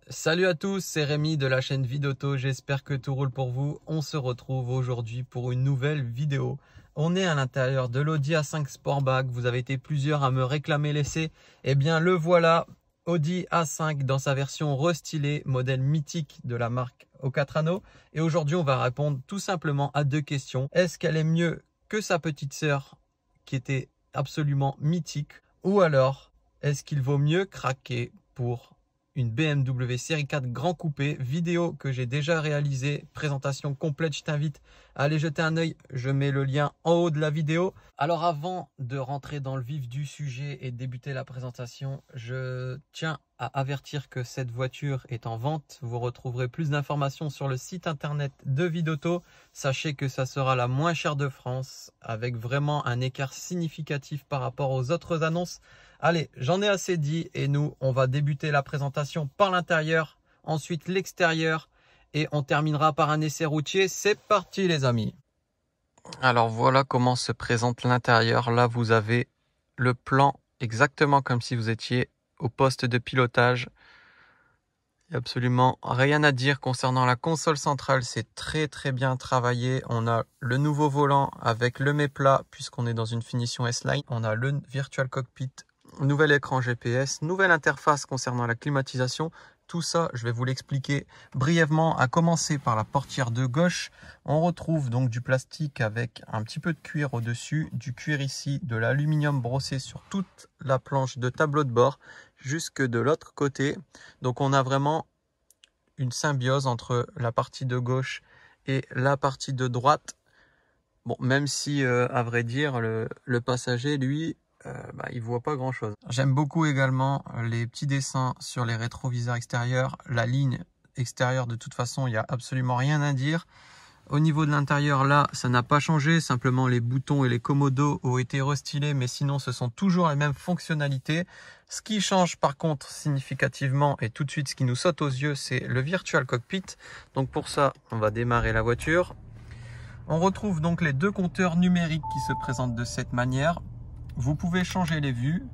Salut à tous, c'est Rémi de la chaîne Vidauto, j'espère que tout roule pour vous. On se retrouve aujourd'hui pour une nouvelle vidéo. On est à l'intérieur de l'Audi A5 Sportback, vous avez été plusieurs à me réclamer l'essai. Eh bien le voilà, Audi A5 dans sa version restylée, modèle mythique de la marque aux 4 anneaux. Et aujourd'hui on va répondre tout simplement à deux questions. Est-ce qu'elle est mieux que sa petite sœur qui était absolument mythique? Ou alors, est-ce qu'il vaut mieux craquer pour une BMW série 4 Grand Coupé, vidéo que j'ai déjà réalisée, présentation complète, je t'invite à aller jeter un œil, je mets le lien en haut de la vidéo. Alors avant de rentrer dans le vif du sujet et de débuter la présentation, je tiens à avertir que cette voiture est en vente. Vous retrouverez plus d'informations sur le site internet de Vidauto. Sachez que ça sera la moins chère de France, avec vraiment un écart significatif par rapport aux autres annonces. Allez, j'en ai assez dit et nous, on va débuter la présentation par l'intérieur, ensuite l'extérieur et on terminera par un essai routier. C'est parti les amis. Alors voilà comment se présente l'intérieur. Là, vous avez le plan exactement comme si vous étiez au poste de pilotage. Il n'y a absolument rien à dire concernant la console centrale. C'est très bien travaillé. On a le nouveau volant avec le mets-plat puisqu'on est dans une finition S-Line. On a le Virtual Cockpit, nouvel écran GPS, nouvelle interface concernant la climatisation. Tout ça, je vais vous l'expliquer brièvement, à commencer par la portière de gauche. On retrouve donc du plastique avec un petit peu de cuir au-dessus, du cuir ici, de l'aluminium brossé sur toute la planche de tableau de bord, jusque de l'autre côté. Donc on a vraiment une symbiose entre la partie de gauche et la partie de droite. Bon, même si, à vrai dire, le passager, lui, il voit pas grand chose. J'aime beaucoup également les petits dessins sur les rétroviseurs extérieurs. La ligne extérieure, de toute façon, il n'y a absolument rien à dire. Au niveau de l'intérieur, là, ça n'a pas changé. Simplement, les boutons et les commodos ont été restylés, mais sinon, ce sont toujours les mêmes fonctionnalités. Ce qui change par contre significativement, et tout de suite, ce qui nous saute aux yeux, c'est le Virtual Cockpit. Donc pour ça, on va démarrer la voiture. On retrouve donc les deux compteurs numériques qui se présentent de cette manière. Vous pouvez changer les vues,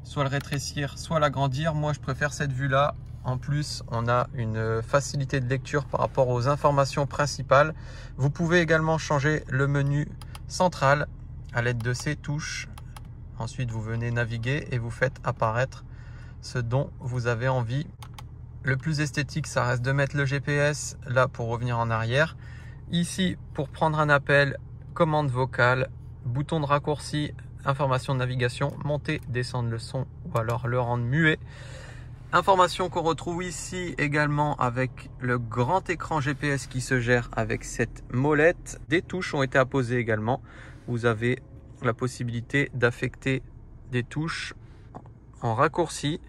soit le rétrécir, soit l'agrandir. Moi, je préfère cette vue-là. En plus, on a une facilité de lecture par rapport aux informations principales. Vous pouvez également changer le menu central à l'aide de ces touches. Ensuite, vous venez naviguer et vous faites apparaître ce dont vous avez envie. Le plus esthétique, ça reste de mettre le GPS là pour revenir en arrière. Ici, pour prendre un appel, commande vocale, bouton de raccourci, information de navigation, monter, descendre le son ou alors le rendre muet. Information qu'on retrouve ici également avec le grand écran GPS qui se gère avec cette molette. Des touches ont été apposées également. Vous avez la possibilité d'affecter des touches en raccourci.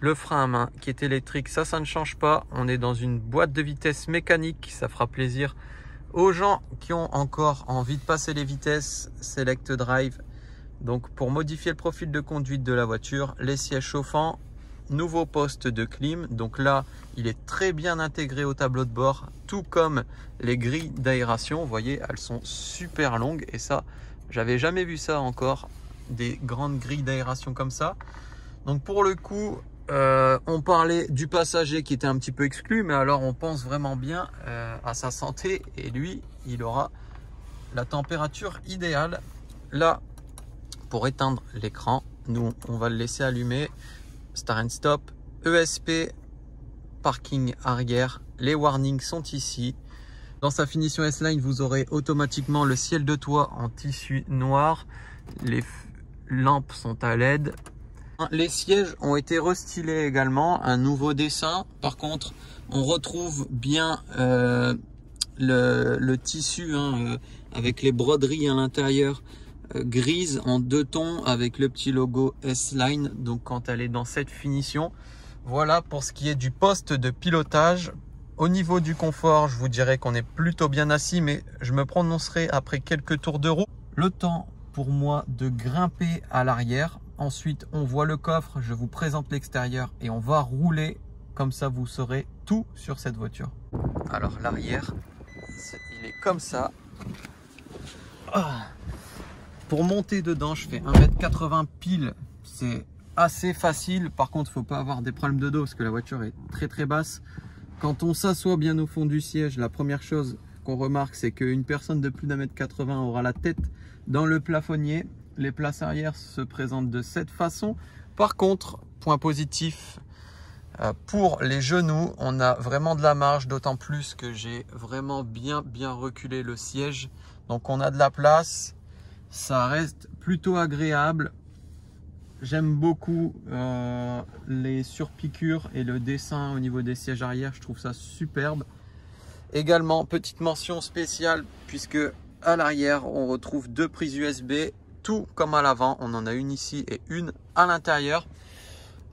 Le frein à main qui est électrique, ça ne change pas. On est dans une boîte de vitesse mécanique, ça fera plaisir aux gens qui ont encore envie de passer les vitesses. Select Drive. Donc pour modifier le profil de conduite de la voiture, les sièges chauffants, nouveau poste de clim. Donc là, il est très bien intégré au tableau de bord, tout comme les grilles d'aération. Vous voyez, elles sont super longues et ça, j'avais jamais vu ça encore, des grandes grilles d'aération comme ça. Donc pour le coup, on parlait du passager qui était un petit peu exclu, mais alors on pense vraiment bien à sa santé et lui, il aura la température idéale. Là, pour éteindre l'écran, nous on va le laisser allumer. Start and stop, ESP, parking arrière, les warnings sont ici. Dans sa finition S-Line, vous aurez automatiquement le ciel de toit en tissu noir. Les lampes sont à LED. Les sièges ont été restylés également, un nouveau dessin. Par contre, on retrouve bien le tissu avec les broderies à l'intérieur. Grise en deux tons avec le petit logo S-Line, donc quand elle est dans cette finition. Voilà pour ce qui est du poste de pilotage. Au niveau du confort, je vous dirais qu'on est plutôt bien assis, mais je me prononcerai après quelques tours de roue. Le temps pour moi de grimper à l'arrière. Ensuite, on voit le coffre, je vous présente l'extérieur et on va rouler. Comme ça, vous saurez tout sur cette voiture. Alors l'arrière, il est comme ça. Pour monter dedans, je fais 1,80 m pile. C'est assez facile. Par contre, il ne faut pas avoir des problèmes de dos parce que la voiture est très très basse. Quand on s'assoit bien au fond du siège, la première chose qu'on remarque, c'est qu'une personne de plus d'1,80 m aura la tête dans le plafonnier. Les places arrière se présentent de cette façon. Par contre, point positif, pour les genoux, on a vraiment de la marge, d'autant plus que j'ai vraiment bien reculé le siège. Donc on a de la place, ça reste plutôt agréable. J'aime beaucoup les surpiqûres et le dessin au niveau des sièges arrière, je trouve ça superbe. Également, petite mention spéciale, puisque à l'arrière, on retrouve 2 prises USB, tout comme à l'avant. On en a une ici et une à l'intérieur.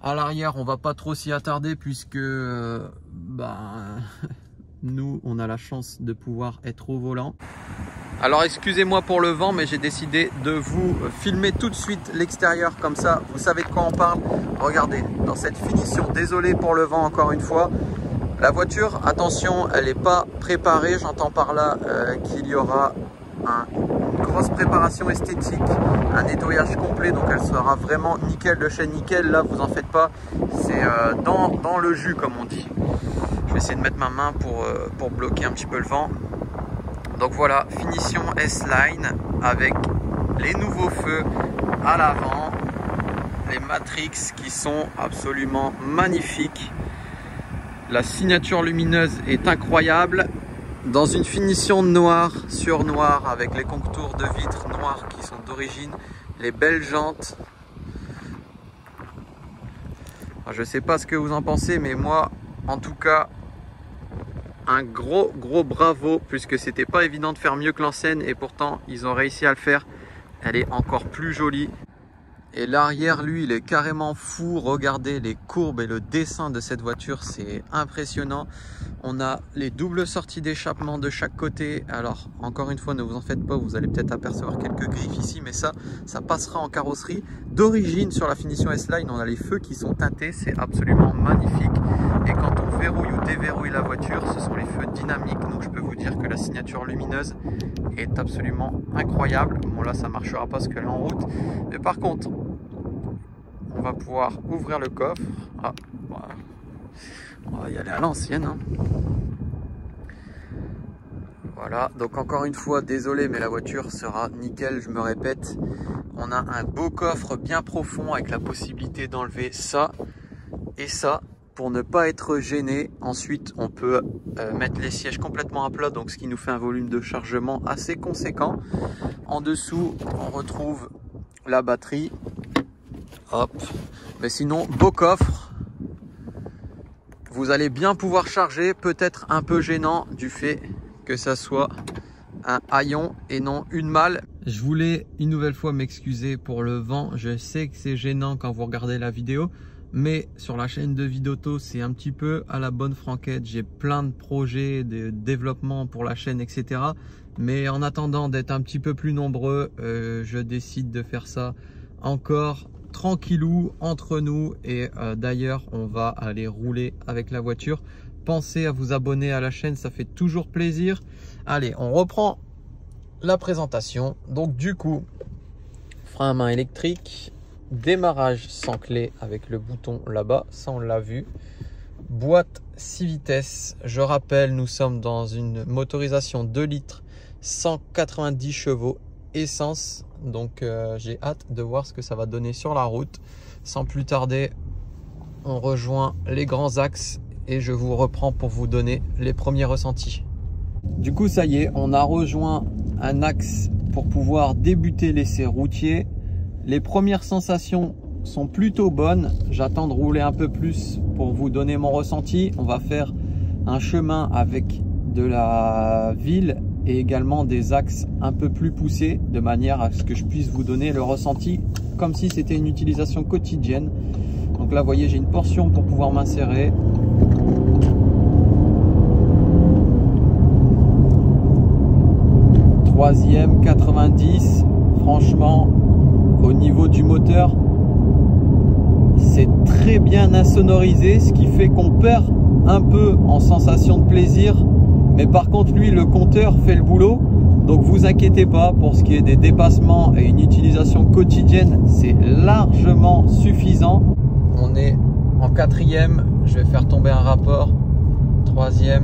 À l'arrière, on va pas trop s'y attarder, puisque nous, on a la chance de pouvoir être au volant. Alors excusez-moi pour le vent, mais j'ai décidé de vous filmer tout de suite l'extérieur, comme ça vous savez de quoi on parle. Regardez, dans cette finition, désolé pour le vent encore une fois. La voiture, attention, elle n'est pas préparée, j'entends par là qu'il y aura une grosse préparation esthétique, un nettoyage complet, donc elle sera vraiment nickel de chez nickel. Là, vous en faites pas, c'est dans le jus comme on dit. Je vais essayer de mettre ma main pour bloquer un petit peu le vent. Donc voilà, finition S-Line avec les nouveaux feux à l'avant, les Matrix qui sont absolument magnifiques. La signature lumineuse est incroyable, dans une finition noir sur noir avec les contours de vitres noires qui sont d'origine, les belles jantes. Je ne sais pas ce que vous en pensez, mais moi en tout cas, un gros bravo, puisque c'était pas évident de faire mieux que l'ancienne et pourtant ils ont réussi à le faire. Elle est encore plus jolie. Et l'arrière, lui, il est carrément fou. Regardez les courbes et le dessin de cette voiture, c'est impressionnant. On a les doubles sorties d'échappement de chaque côté. Alors, encore une fois, ne vous en faites pas, vous allez peut-être apercevoir quelques griffes ici, mais ça passera en carrosserie. D'origine, sur la finition S-Line, on a les feux qui sont teintés, c'est absolument magnifique. Et quand on verrouille ou déverrouille la voiture, ce sont les feux dynamiques. Donc, je peux vous dire que la signature lumineuse est absolument incroyable. Bon, là, ça ne marchera pas parce qu'elle est en route. Mais par contre, on va pouvoir ouvrir le coffre. Ah, voilà. On va y aller à l'ancienne. Hein. Voilà, donc encore une fois, désolé, mais la voiture sera nickel, je me répète. On a un beau coffre bien profond avec la possibilité d'enlever ça et ça pour ne pas être gêné. Ensuite, on peut mettre les sièges complètement à plat, donc ce qui nous fait un volume de chargement assez conséquent. En dessous, on retrouve la batterie. Hop. Mais sinon, beau coffre. Vous allez bien pouvoir charger, peut-être un peu gênant du fait que ça soit un haillon et non une malle. Je voulais une nouvelle fois m'excuser pour le vent. Je sais que c'est gênant quand vous regardez la vidéo, mais sur la chaîne de Vidauto, c'est un petit peu à la bonne franquette. J'ai plein de projets de développement pour la chaîne, etc. Mais en attendant d'être un petit peu plus nombreux, je décide de faire ça encore tranquillou entre nous. Et d'ailleurs, on va aller rouler avec la voiture. Pensez à vous abonner à la chaîne, ça fait toujours plaisir. Allez, on reprend la présentation. Donc du coup, frein à main électrique, démarrage sans clé avec le bouton là-bas, ça on l'a vu. Boîte 6 vitesses, je rappelle, nous sommes dans une motorisation 2 litres, 190 chevaux, essence. Donc j'ai hâte de voir ce que ça va donner sur la route. Sans plus tarder, on rejoint les grands axes et je vous reprends pour vous donner les premiers ressentis. Du coup, ça y est, on a rejoint un axe pour pouvoir débuter l'essai routier. Les premières sensations sont plutôt bonnes. J'attends de rouler un peu plus pour vous donner mon ressenti. On va faire un chemin avec de la ville et également des axes un peu plus poussés de manière à ce que je puisse vous donner le ressenti comme si c'était une utilisation quotidienne. Donc là, vous voyez, j'ai une portion pour pouvoir m'insérer. Troisième, 90. Franchement, au niveau du moteur, c'est très bien insonorisé, ce qui fait qu'on perd un peu en sensation de plaisir. Mais par contre, lui, le compteur fait le boulot. Donc vous inquiétez pas, pour ce qui est des dépassements et une utilisation quotidienne, c'est largement suffisant. On est en 4e, je vais faire tomber un rapport, 3e,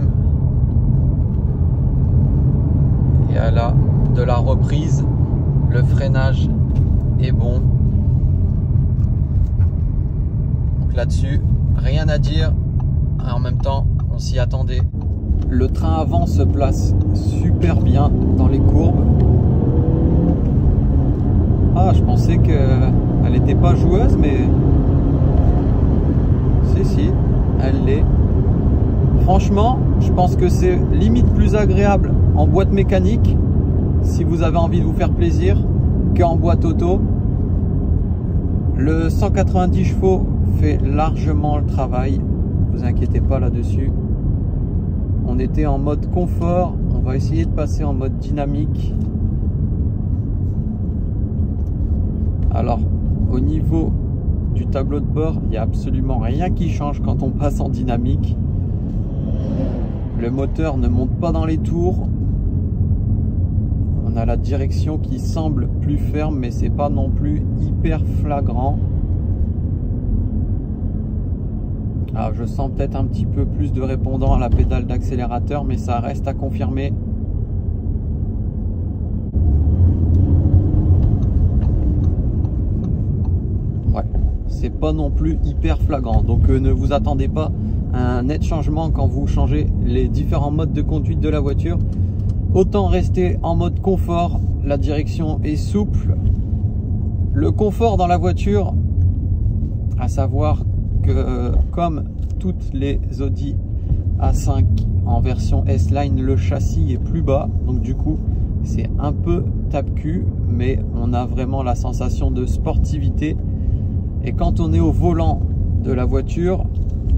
et à la de la reprise, le freinage est bon. Donc là-dessus, rien à dire, en même temps on s'y attendait. Le train avant se place super bien dans les courbes. Ah, je pensais qu'elle n'était pas joueuse, mais si, elle l'est. Franchement, je pense que c'est limite plus agréable en boîte mécanique, si vous avez envie de vous faire plaisir, qu'en boîte auto. Le 190 chevaux fait largement le travail, ne vous inquiétez pas là-dessus. On était en mode confort, on va essayer de passer en mode dynamique. Alors, au niveau du tableau de bord, il n'y a absolument rien qui change quand on passe en dynamique. Le moteur ne monte pas dans les tours. On a la direction qui semble plus ferme, mais c'est pas non plus hyper flagrant. Alors, je sens peut-être un petit peu plus de répondant à la pédale d'accélérateur, mais ça reste à confirmer. Ouais, c'est pas non plus hyper flagrant. Donc ne vous attendez pas à un net changement quand vous changez les différents modes de conduite de la voiture. Autant rester en mode confort, la direction est souple. Le confort dans la voiture, à savoir que comme toutes les Audi A5 en version S-Line, le châssis est plus bas, donc du coup c'est un peu tape-cul, mais on a vraiment la sensation de sportivité. Et quand on est au volant de la voiture,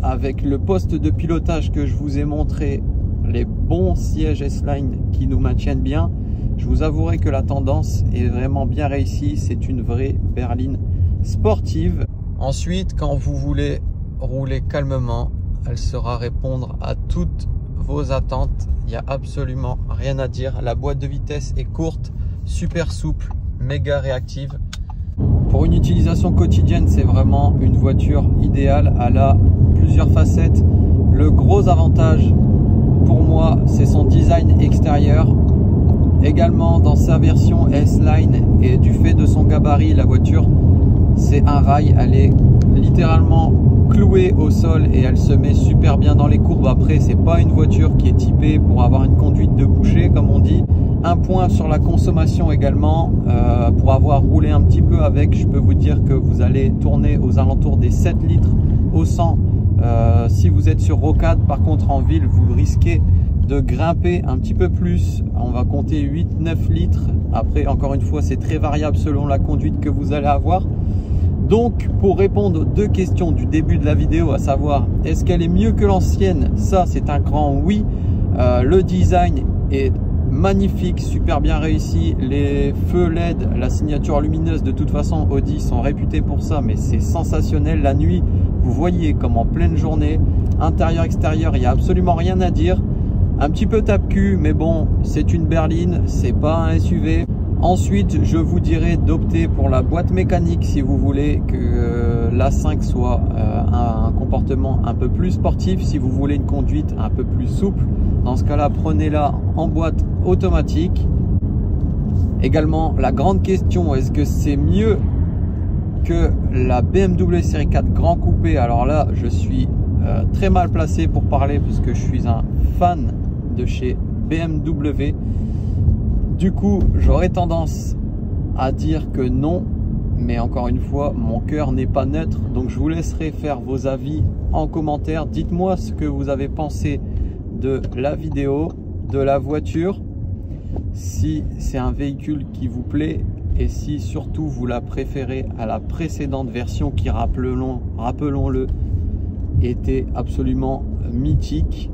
avec le poste de pilotage que je vous ai montré, les bons sièges S-Line qui nous maintiennent bien, je vous avouerai que la tendance est vraiment bien réussie. C'est une vraie berline sportive. Ensuite, quand vous voulez rouler calmement, elle saura répondre à toutes vos attentes. Il n'y a absolument rien à dire. La boîte de vitesse est courte, super souple, méga réactive. Pour une utilisation quotidienne, c'est vraiment une voiture idéale. Elle a plusieurs facettes. Le gros avantage pour moi, c'est son design extérieur. Également dans sa version S-Line, et du fait de son gabarit, la voiture, c'est un rail. Elle est littéralement clouée au sol et elle se met super bien dans les courbes. Après, c'est pas une voiture qui est typée pour avoir une conduite de boucher, comme on dit. Un point sur la consommation également, pour avoir roulé un petit peu avec, je peux vous dire que vous allez tourner aux alentours des 7 litres au 100 si vous êtes sur rocade. Par contre, en ville, vous risquez de grimper un petit peu plus. On va compter 8-9 litres. Après, encore une fois, c'est très variable selon la conduite que vous allez avoir. Donc, pour répondre aux deux questions du début de la vidéo, à savoir, est-ce qu'elle est mieux que l'ancienne? Ça, c'est un grand oui. Le design est magnifique, super bien réussi. Les feux LED, la signature lumineuse, de toute façon, Audi sont réputés pour ça, mais c'est sensationnel. La nuit, vous voyez comme en pleine journée. Intérieur, extérieur, il n'y a absolument rien à dire. Un petit peu tape-cul, mais bon, c'est une berline, c'est pas un SUV. Ensuite, je vous dirais d'opter pour la boîte mécanique si vous voulez que l'A5 soit un comportement un peu plus sportif. Si vous voulez une conduite un peu plus souple, dans ce cas-là, prenez-la en boîte automatique. Également, la grande question, est-ce que c'est mieux que la BMW série 4 Grand Coupé? Alors là, je suis très mal placé pour parler puisque je suis un fan de chez BMW. Du coup, j'aurais tendance à dire que non, mais encore une fois, mon cœur n'est pas neutre, donc je vous laisserai faire vos avis en commentaire. Dites-moi ce que vous avez pensé de la vidéo, de la voiture, si c'est un véhicule qui vous plaît et si surtout vous la préférez à la précédente version qui, rappelons-le, était absolument mythique.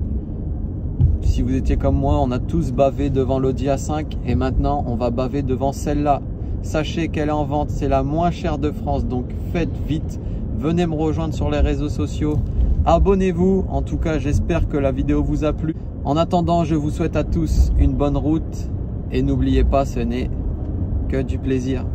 Si vous étiez comme moi, on a tous bavé devant l'Audi A5 et maintenant on va baver devant celle-là. Sachez qu'elle est en vente, c'est la moins chère de France, donc faites vite. Venez me rejoindre sur les réseaux sociaux. Abonnez-vous. En tout cas, j'espère que la vidéo vous a plu. En attendant, je vous souhaite à tous une bonne route Et n'oubliez pas, ce n'est que du plaisir.